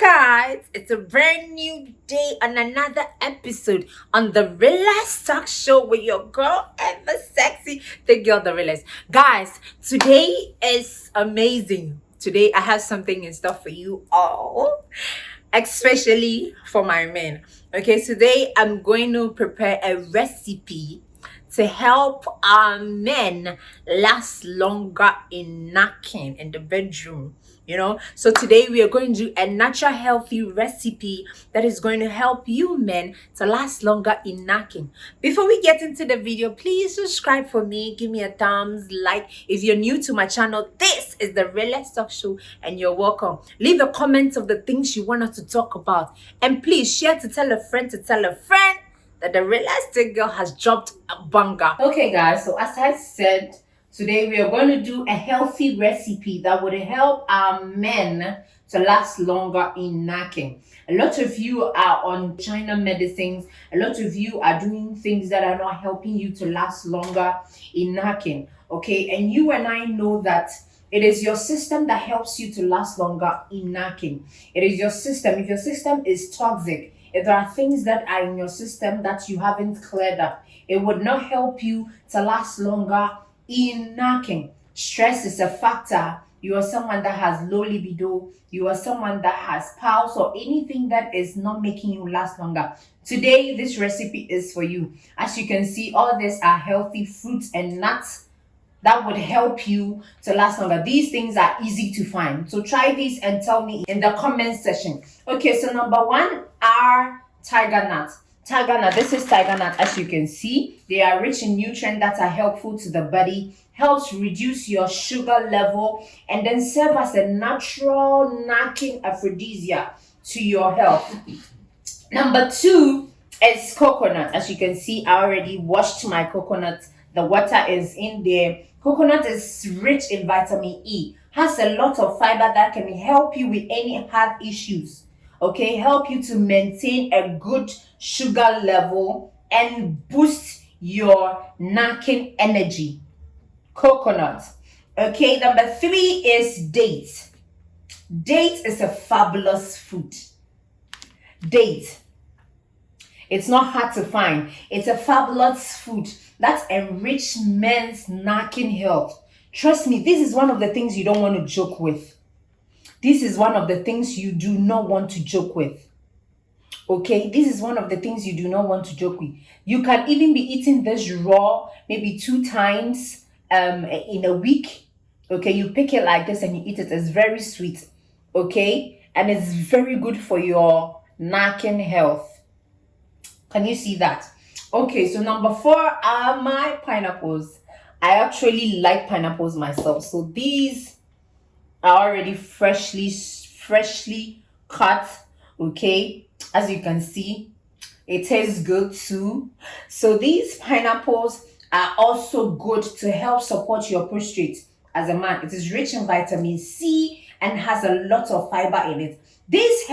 guys, it's a brand new day and another episode on the Realest Talk Show with your girl ever sexy, the girl the realest. Guys, today is amazing. Today I have something in store for you all, especially for my men. Okay, today I'm going to prepare a recipe to help our men last longer in knacking in the bedroom. So today we are going to do a natural healthy recipe that is going to help you men to last longer in knacking. Before we get into the video, please subscribe for me, give me a thumbs like. If you're new to my channel, this is the Realest Talk Show and you're welcome. Leave a comment of the things you want us to talk about, and please share to tell a friend that the realistic girl has dropped a banger. Okay, guys, so as I said, today we are going to do a healthy recipe that would help our men to last longer in knacking. A lot of you are on China medicines. A lot of you are doing things that are not helping you to last longer in knacking. Okay, and you and I know that it is your system that helps you to last longer in knacking. It is your system. If your system is toxic, if there are things that are in your system that you haven't cleared up, it would not help you to last longer in knacking. Stress is a factor. You are someone that has low libido. You are someone that has pulse or anything that is not making you last longer. Today, this recipe is for you. As you can see, all these are healthy fruits and nuts that would help you to last longer. These things are easy to find. So try these and tell me in the comment section. Okay, so number one are tiger nuts. Tiger nut, this is tiger nut. As you can see, they are rich in nutrients that are helpful to the body, helps reduce your sugar level, and then serve as a natural knacking aphrodisiac to your health. Number two is coconut. As you can see, I already washed my coconut. The water is in there. Coconut is rich in vitamin E, has a lot of fiber that can help you with any heart issues. Okay, help you to maintain a good sugar level and boost your knacking energy. Coconut. Okay, number three is date. Date is a fabulous food. Date. It's not hard to find. It's a fabulous food that enrich men's knacking health. Trust me, this is one of the things you don't want to joke with. This is one of the things you do not want to joke with. Okay, this is one of the things you do not want to joke with. You can even be eating this raw maybe 2 times in a week. Okay, you pick it like this and you eat it. It's very sweet. Okay, and it's very good for your knacking health. Can you see that? Okay, so number 4 are my pineapples. I actually like pineapples myself. So these are already freshly cut. Okay, as you can see, it tastes good too. So these pineapples are also good to help support your prostate as a man. It is rich in vitamin C and has a lot of fiber in it. This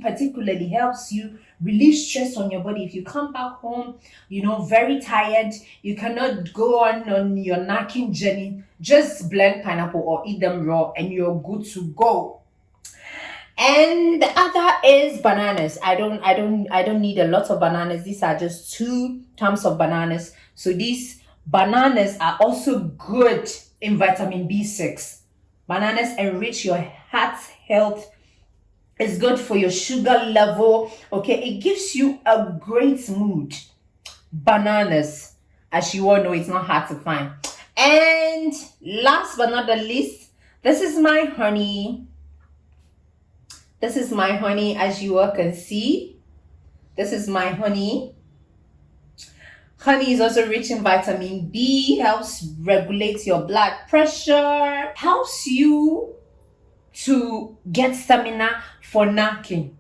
particularly helps you relieve stress on your body. If you come back home, very tired, you cannot go on your knacking journey, just blend pineapple or eat them raw and you're good to go. And the other is bananas. I don't need a lot of bananas. These are just 2 tubs of bananas. So these bananas are also good in vitamin B6. Bananas enrich your heart health. It's good for your sugar level. Okay, it gives you a great mood. Bananas, as you all know, it's not hard to find. And last but not the least, this is my honey. This is my honey, as you all can see. This is my honey. Honey is also rich in vitamin B, helps regulate your blood pressure, helps you to get stamina for knacking.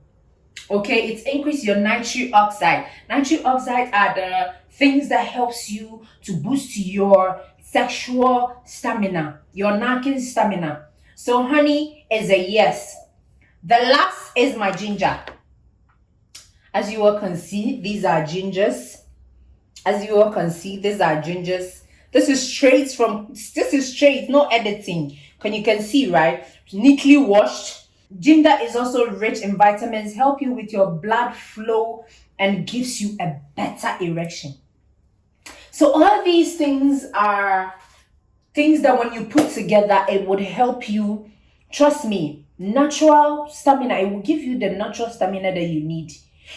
Okay, it increases your nitric oxide. Nitric oxide are the things that helps you to boost your sexual stamina, your knacking stamina. So honey is a yes. The last is my ginger. As you all can see, these are gingers. As you all can see, these are gingers. This is straight, no editing. You can see, right? Neatly washed. Ginger is also rich in vitamins, help you with your blood flow, and gives you a better erection. So all these things are things that when you put together, it would help you. Trust me, natural stamina, it will give you the natural stamina that you need.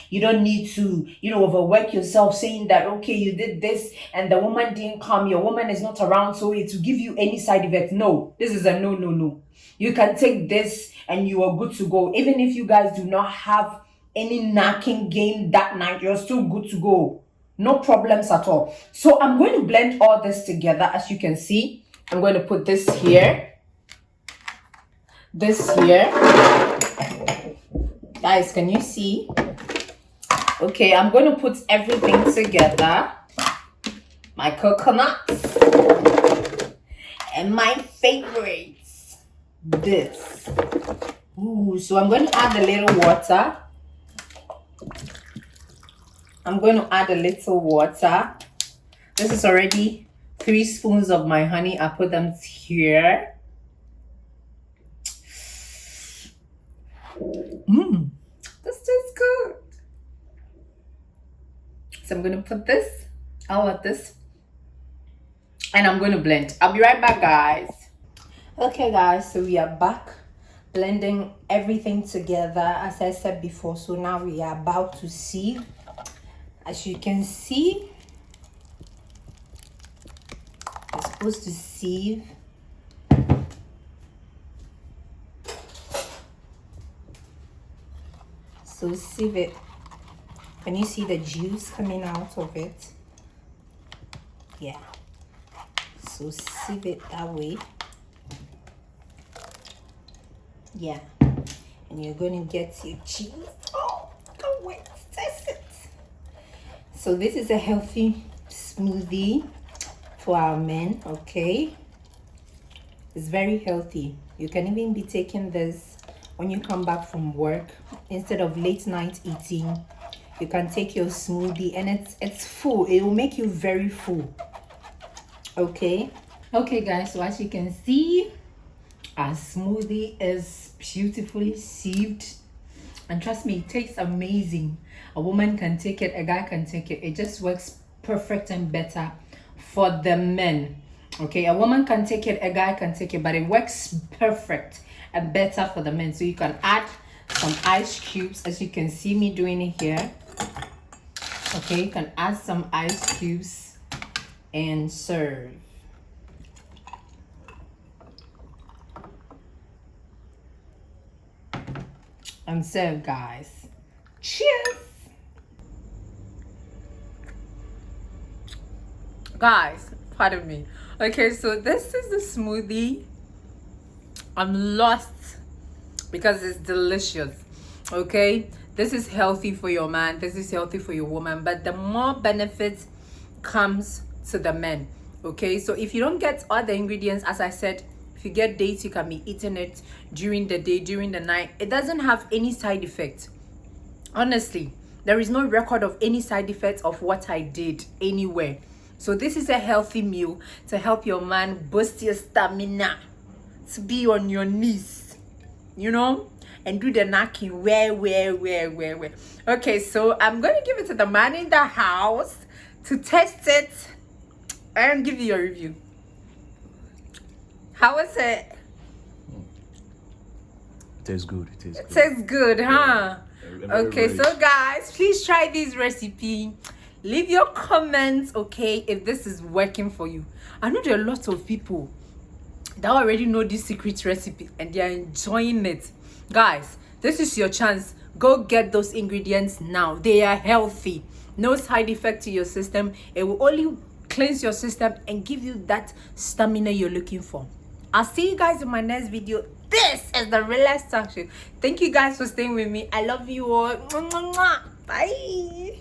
You don't need to, overwork yourself saying that, okay, you did this and the woman didn't come, your woman is not around, so it will give you any side effect. No, this is a no, no, no. You can take this and you are good to go. Even if you guys do not have any knacking game that night, you're still good to go. No problems at all. So I'm going to blend all this together. As you can see, I'm going to put this here. This here. Guys, can you see? Okay, I'm going to put everything together. My coconuts. And my favorites. This. Ooh, so I'm going to add a little water. I'm going to add a little water. This is already 3 spoons of my honey. I put them here. This tastes good. So I'm going to put this, all of this, and I'm going to blend. I'll be right back, guys. Okay, guys, so we are back blending everything together, as I said before. So now we are about to sieve. As you can see, you're supposed to sieve. So sieve it. Can you see the juice coming out of it? Yeah. So sieve it that way. Yeah. And you're going to get your cheese. Oh, can't wait to taste it. So this is a healthy smoothie for our men, okay? It's very healthy. You can even be taking this when you come back from work. Instead of late night eating, you can take your smoothie, and it's full. It will make you very full. Okay? Okay, guys, so as you can see, our smoothie is beautifully sieved. And trust me, it tastes amazing. A woman can take it, a guy can take it. It just works perfect and better for the men. Okay, a woman can take it, a guy can take it, but it works perfect and better for the men. So you can add some ice cubes, as you can see me doing it here. Okay, you can add some ice cubes and serve. And serve, guys. Cheers! Guys, pardon me. Okay, so this is the smoothie. I'm lost because it's delicious. Okay, this is healthy for your man, this is healthy for your woman, but the more benefits comes to the men. Okay, so if you don't get all the ingredients, as I said, if you get dates, you can be eating it during the day, during the night. It doesn't have any side effects. Honestly, there is no record of any side effects of what I did anywhere. So this is a healthy meal to help your man boost your stamina, to be on your knees, and do the knacking. Where. Okay, so I'm going to give it to the man in the house to test it and give you a review. How is it? It tastes good. It tastes good, huh? Okay, so guys, please try this recipe. Leave your comments, okay, if this is working for you. I know there are lots of people that already know this secret recipe and they are enjoying it. Guys, this is your chance. Go get those ingredients now. They are healthy. No side effect to your system. It will only cleanse your system and give you that stamina you're looking for. I'll see you guys in my next video. This is the Relax Talk Show. Thank you guys for staying with me. I love you all. Bye.